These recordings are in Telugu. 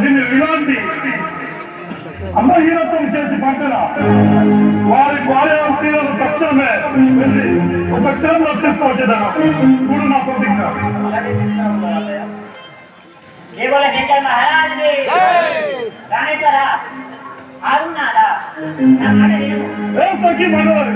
నిన్ను ఇలాంటి అందహీనత్వం చేసి పంపిన వారి భార్యలు తక్షణమే వెళ్ళి ఒక క్షణం రక్షిస్తూ వచ్చేదాను. చూడు నా ప్రతిజ్ఞ. శంకర్ మహారాజ్ సఖీ మండలి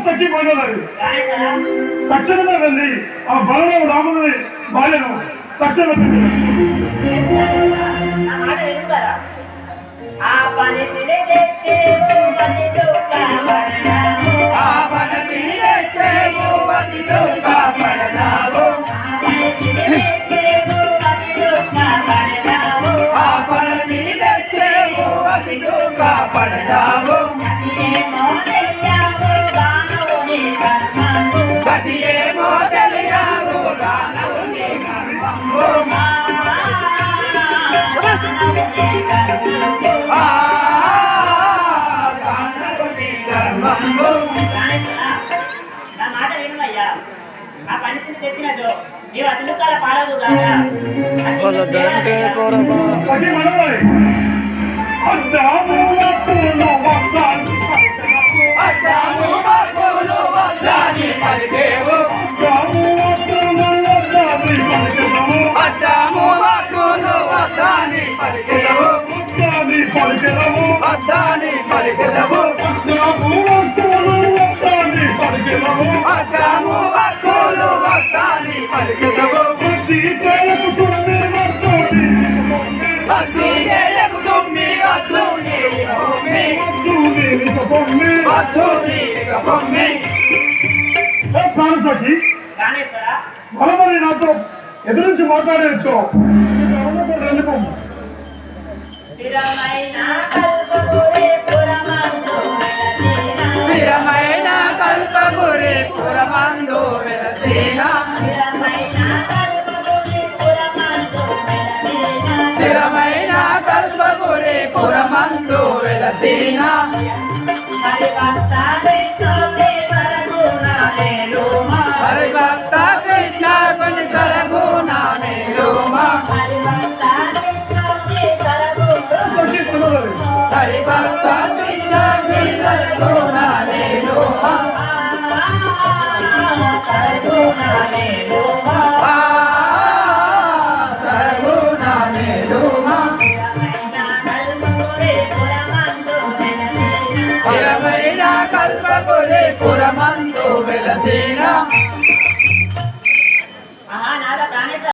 సఖీ మండలి తక్షణమే వెళ్ళి ఆ బలరాము రాముని భార్యను తక్షణమే నీవు అతను పాలదు బలమని నాతో ఎదురించి మాట్లాడేచ్చు వెళ్ళిపోము. స్థిరమైన కల్పపురి పురమందు వెలసిన స్థిరమైన కల్పపురి పురమందు వెలసిన హరిభక్త కృష్ణ కొని సరగుణ మేలుమా హరిభక్త చిన్న సరగుణ నేలుమా సరగుణ నేలుమా సరగుణ నేలుమా స్థిరమైన కల్పకులే పురమందు వెలసిన మహానాద ప్రాణేశ్వర